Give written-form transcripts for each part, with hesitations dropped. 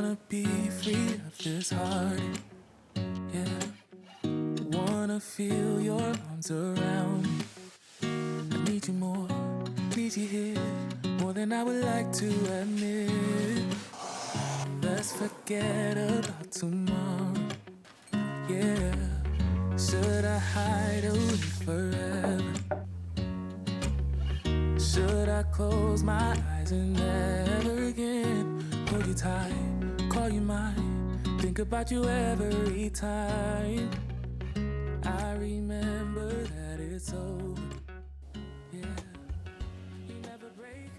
Wanna be free of this heart, yeah. Wanna feel your arms around me. I need you more, need you here, more than I would like to admit. Let's forget about tomorrow, yeah. Should I hide away forever? Should I close my eyes and never again hold you tight, call you mine, think about you every time? I remember that it's over, yeah. You never break.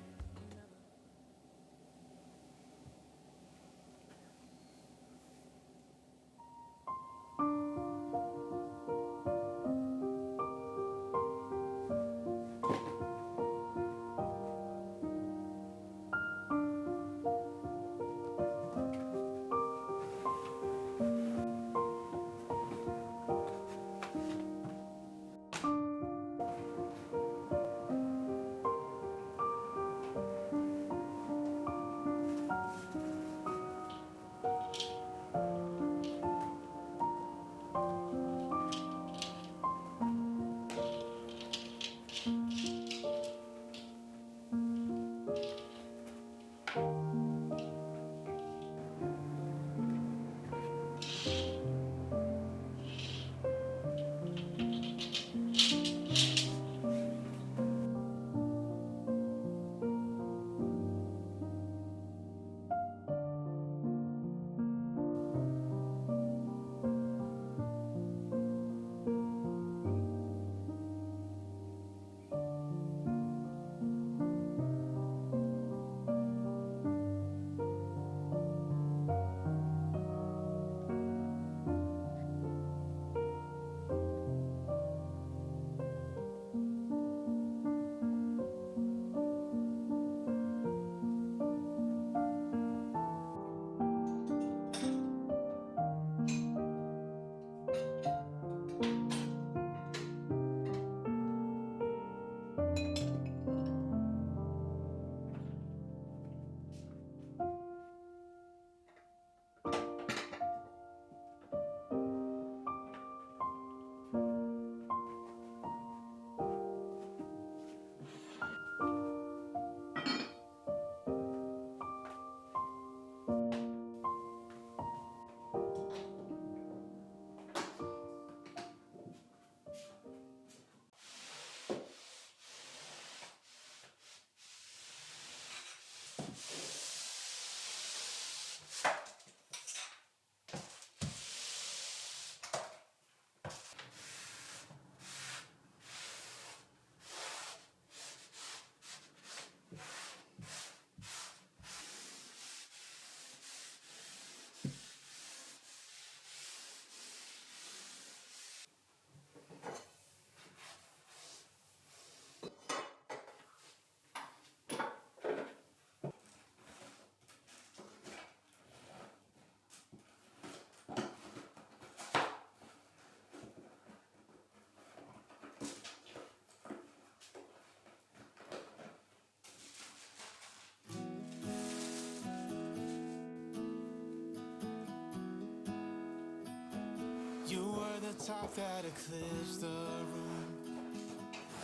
You were the top that eclipsed the room.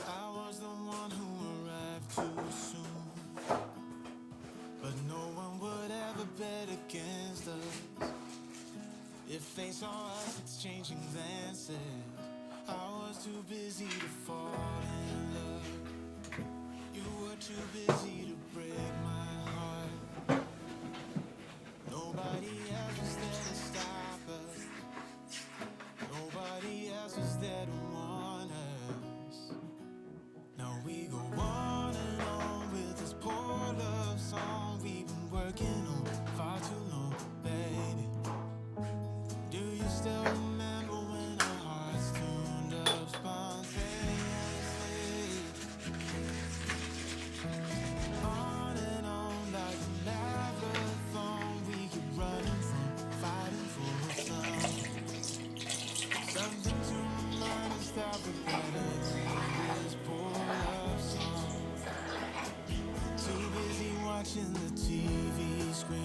I was the one who arrived too soon. But no one would ever bet against us. If they saw us exchanging glances, I was too busy to fall in love. You were too busy to break my heart. Nobody else was there to stop us. Nobody else was there to warn us. Now we go on and on with this poor love song we've been working on far too long, baby. Do you still remember when our hearts tuned up spontaneously? On and on like a marathon, we keep running from fighting for some. Something to remind us that we're better than this poor love song. Too busy watching the TV screen.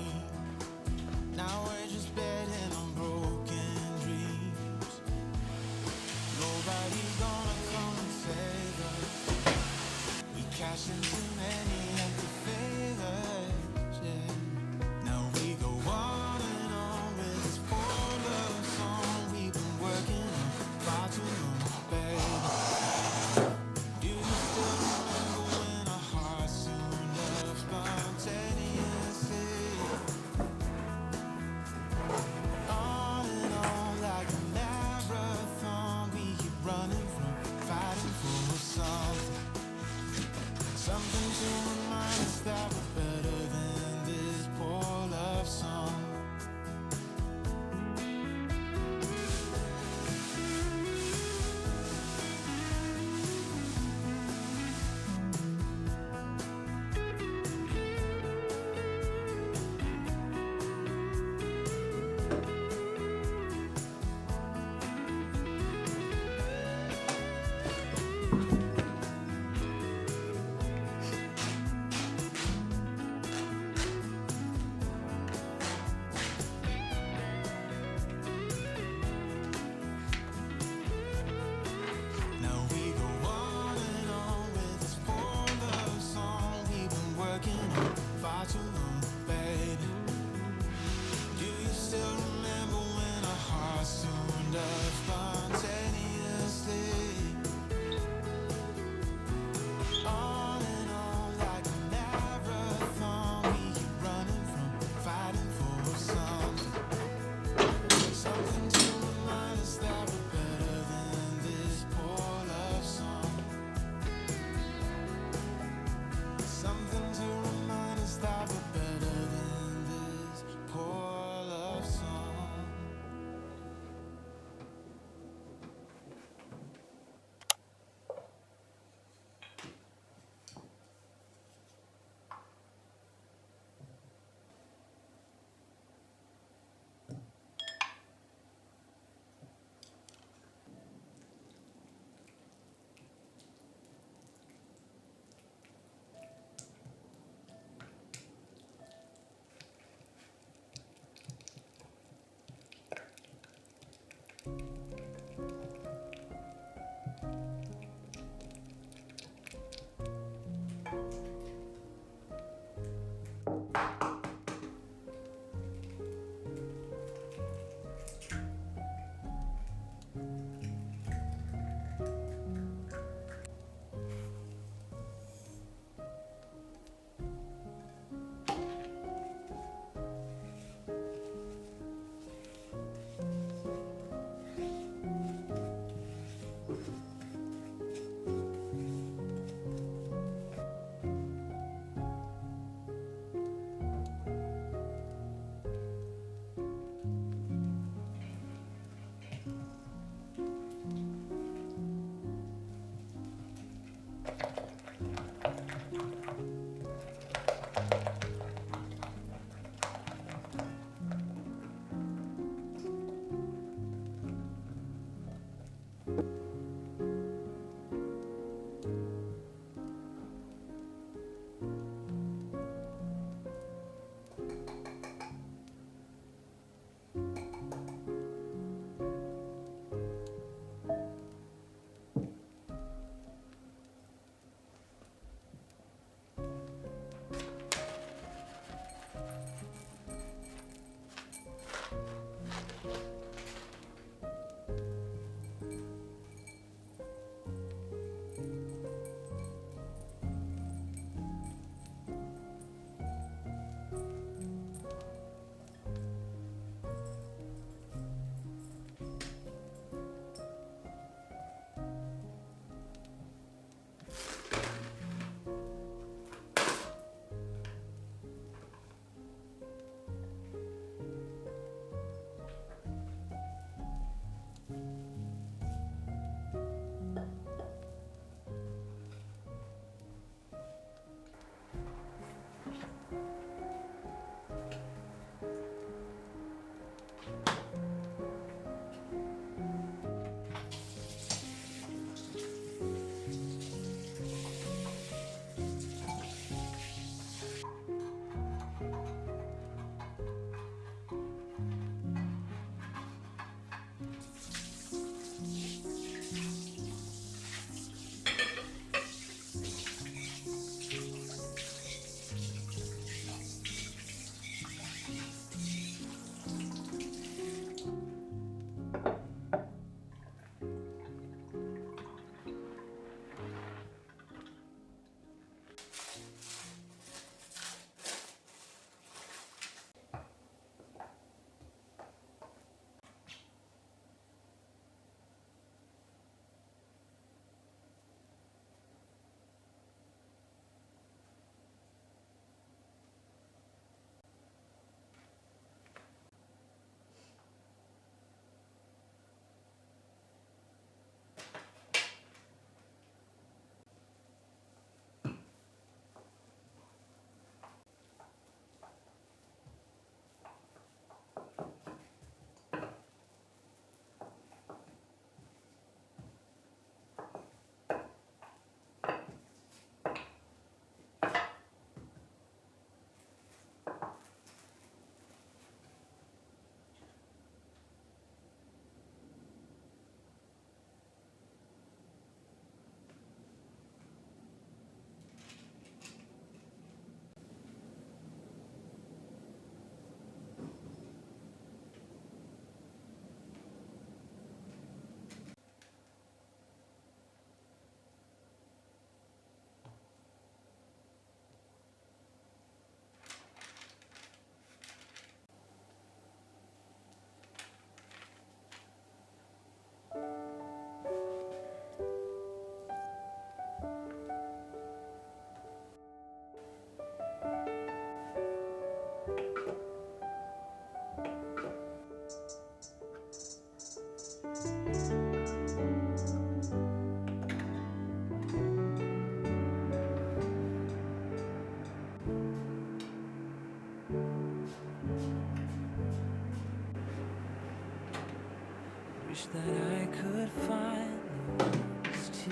Wish that I could find the words to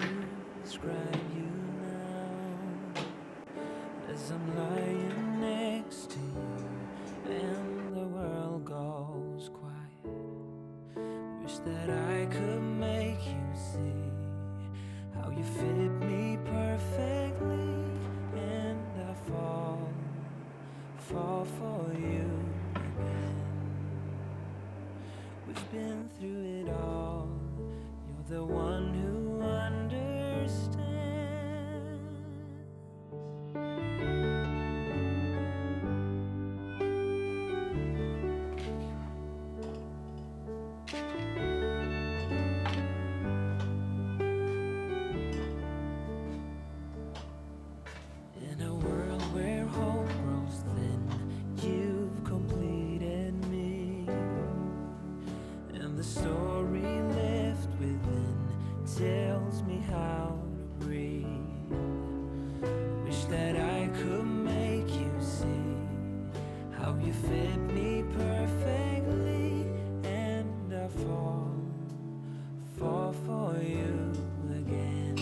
describe you now, as I'm lying next to you and the world goes quiet. Wish that I could make you see how you fit me perfectly, and I fall for you again. We've been through it all. You're the one who understands. In a world where hope grows thin, you've completed me, and the story left within tells me how to breathe. Wish that I could make you see how you fit me perfectly, and I fall for you again.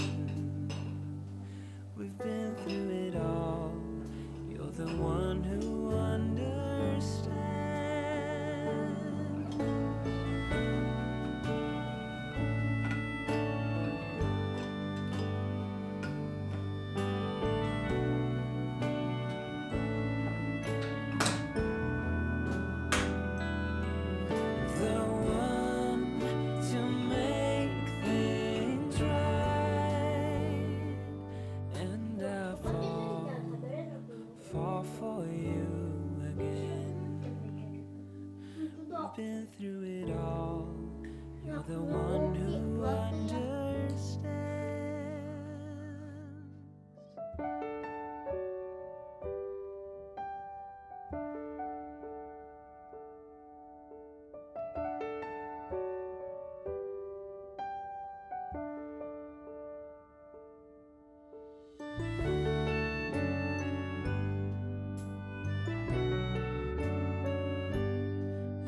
We've been through it all. You're the one who understands. The one to make things right, and I fall for you again. We've been through it all. You're the one who understands.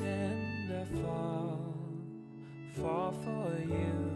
And I fall for you